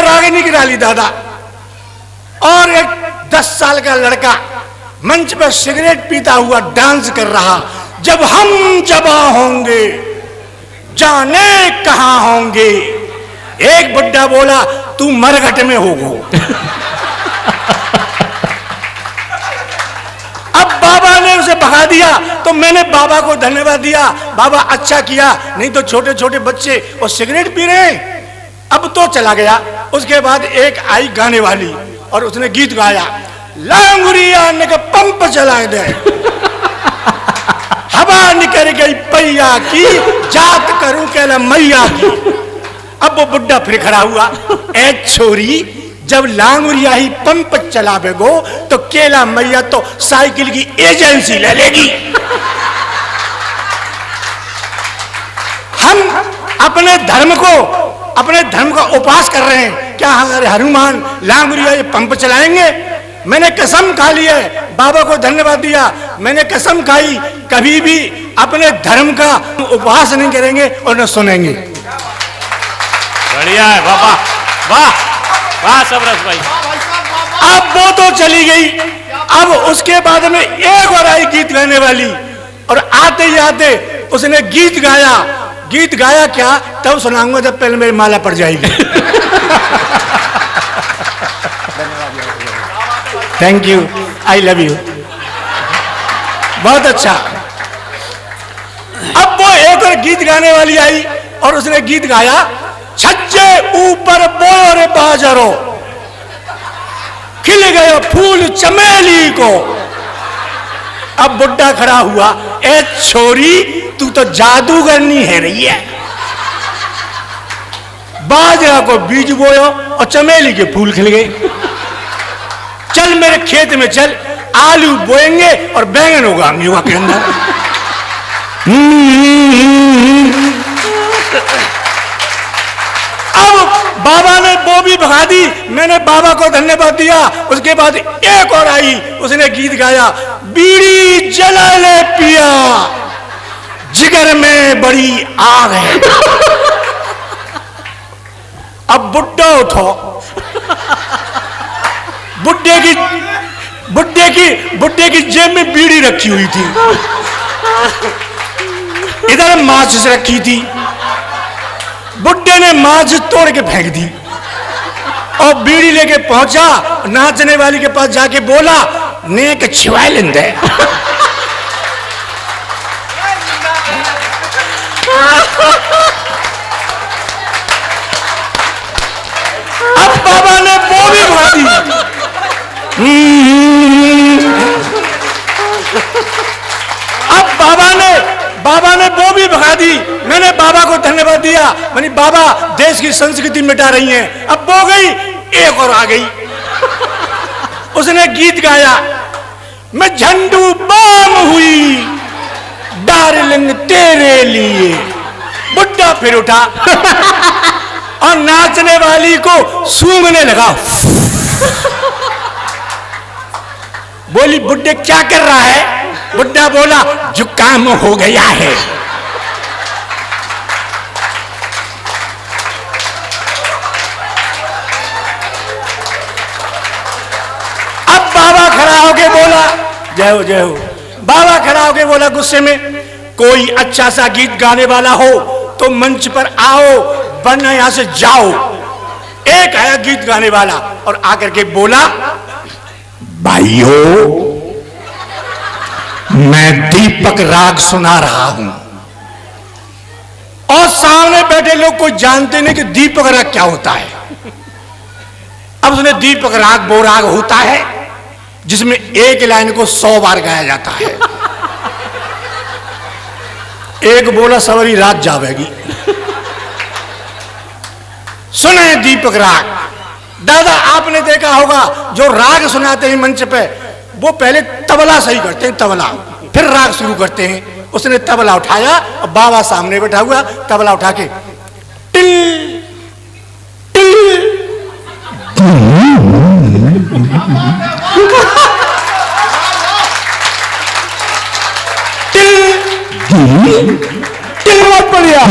रागिनी की डाली दादा। और एक 10 साल का लड़का मंच पर सिगरेट पीता हुआ डांस कर रहा। जब हम जबा होंगे जाने कहां होंगे। एक बुड्ढा बोला तू मरघट में होगो। अब बाबा ने उसे भगा दिया तो मैंने बाबा को धन्यवाद दिया, बाबा अच्छा किया, नहीं तो छोटे छोटे बच्चे वो सिगरेट पी रहे हैं। अब तो चला गया। उसके बाद एक आई गाने वाली और उसने गीत गाया, लांगुरिया ने का पंप चला दे, हवा निकल गई पैया की, जात करूं कहला मैया की। अब वो बुड्ढा फिर खड़ा हुआ, ए छोरी जब लांगुरिया ही पंप चलावेगो तो केला मैया तो साइकिल की एजेंसी ले लेगी। हम अपने धर्म का उपवास कर रहे हैं, क्या हमारे हनुमान लांगुरिया ये पंप चलाएंगे? मैंने कसम खा ली है, बाबा को धन्यवाद दिया, मैंने कसम खाई कभी भी अपने धर्म का उपवास नहीं करेंगे और न सुनेंगे। बढ़िया है बाबा, वाह वाह सबरस भाई। अब वो तो चली गई। अब उसके बाद में एक और आई गीत गाने वाली और आते ही आते उसने गीत गाया क्या तब सुनाऊंगा जब पहले मेरी माला पड़ जाएगी। Thank you, I love you, बहुत अच्छा। अब वो एक और गीत गाने वाली आई और उसने गीत गाया, छज्जे ऊपर बोलो रे बाजारो, खिल गए फूल चमेली को। अब बुड्ढा खड़ा हुआ, ए छोरी तू तो जादूगरनी है रही है, बाजरा को बीज बोयो और चमेली के फूल खिल गए। चल मेरे खेत में चल, आलू बोएंगे और बैंगन उगाएंगे वहां के अंदर। अब बाबा ने वो भी भगा दी, मैंने बाबा को धन्यवाद दिया। उसके बाद एक और आई, उसने गीत गाया, बीड़ी जला ले पिया, जिगर में बड़ी आग है। अब बुड्ढा उठो, बुड्ढे की जेब में बीड़ी रखी हुई थी, इधर माचिस रखी थी। बुड्ढे ने माचिस तोड़ के फेंक दी और बीड़ी लेके पहुंचा, नाचने वाली के पास जाके बोला, नेक छिवाए लेंदे। अब बाबा ने वो भी भगा दी। अब बाबा ने वो भी भगा दी। मैंने बाबा को धन्यवाद दिया, मैंने बाबा देश की संस्कृति मिटा रही हैं। अब वो गई, एक और आ गई, उसने गीत गाया, मैं झंडू बाम हुई डार्लिंग तेरे लिए। बुड्ढा फिर उठा और नाचने वाली को सूंघने लगा। बोली बुड्ढे क्या कर रहा है? बुड्ढा बोला जुकाम हो गया है। अब बाबा खड़ा होके बोला, जय हो जय हो। बाबा खड़ा होके बोला गुस्से में, कोई अच्छा सा गीत गाने वाला हो तो मंच पर आओ वरना यहां से जाओ। एक आया गीत गाने वाला और आकर के बोला, भाइयों मैं दीपक राग सुना रहा हूं। और सामने बैठे लोग कोई जानते नहीं कि दीपक राग क्या होता है। अब उसने दीपक राग वो राग होता है जिसमें एक लाइन को 100 बार गाया जाता है। एक बोला सवारी रात जावेगी। सुने दीपक राग। दादा आपने देखा होगा जो राग सुनाते हैं मंच पे, वो पहले तबला सही करते हैं, तबला, फिर राग शुरू करते हैं। उसने तबला उठाया और बाबा सामने बैठा हुआ, तबला उठा के टिल टिल टिल टिल बहुत बढ़िया।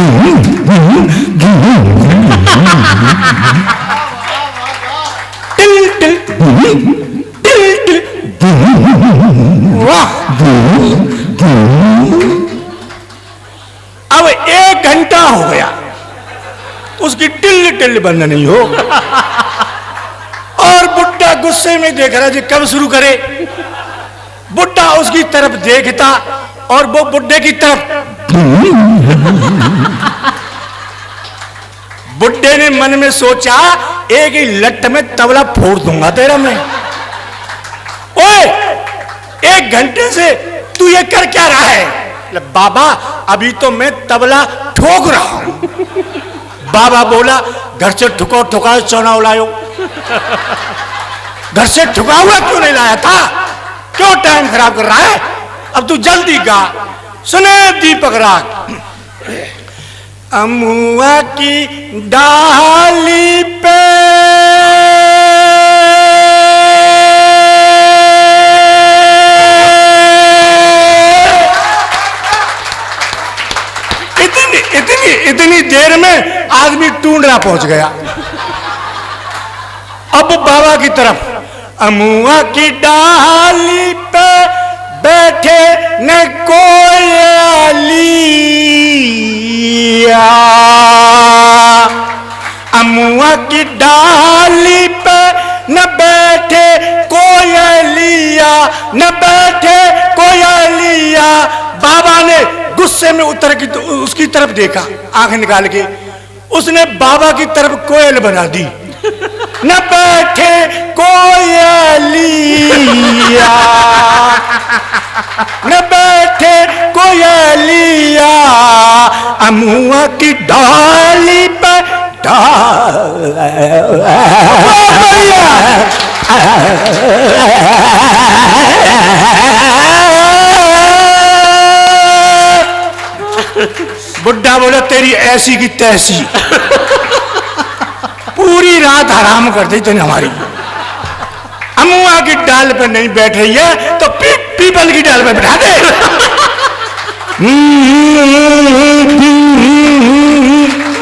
टिल्ड बंद नहीं हो। और बुड्ढा गुस्से में देख रहा जी कब शुरू करे। बुड्ढा उसकी तरफ देखता और वो बुड्ढे की तरफ। बुड्ढे ने मन में सोचा एक ही लट में तबला फोड़ दूंगा तेरा मैं। ओए 1 घंटे से तू ये कर क्या रहा है? बाबा अभी तो मैं तबला ठोक रहा हूं। बाबा बोला घर से ठुको ठुका चौना लायो। घर से ठुका हुआ क्यों नहीं लाया था? क्यों टाइम खराब कर रहा है? अब तू जल्दी गा। सुने दीपक राग। अमुआ की डाली पे इतनी देर में आदमी टूंडरा पहुंच गया। अब बाबा की तरफ। अमुआ की डाली पे बैठे न कोयलिया। अमुआ की डाली पे न बैठे कोयलिया, न बैठे कोयलिया। बाबा ने गुस्से में उतर की उसकी तरफ देखा आंख निकाल के। उसने बाबा की तरफ कोयल बना दी। न बैठे कोयलिया, न बैठे कोयलिया। अमुआ की डाली पे बुड्ढा बोला तेरी ऐसी की तैसी। पूरी रात हराम कर दी तूने हमारी। अमुआ की डाल पे नहीं बैठ रही है तो पीपल की डाल पे बैठा दे।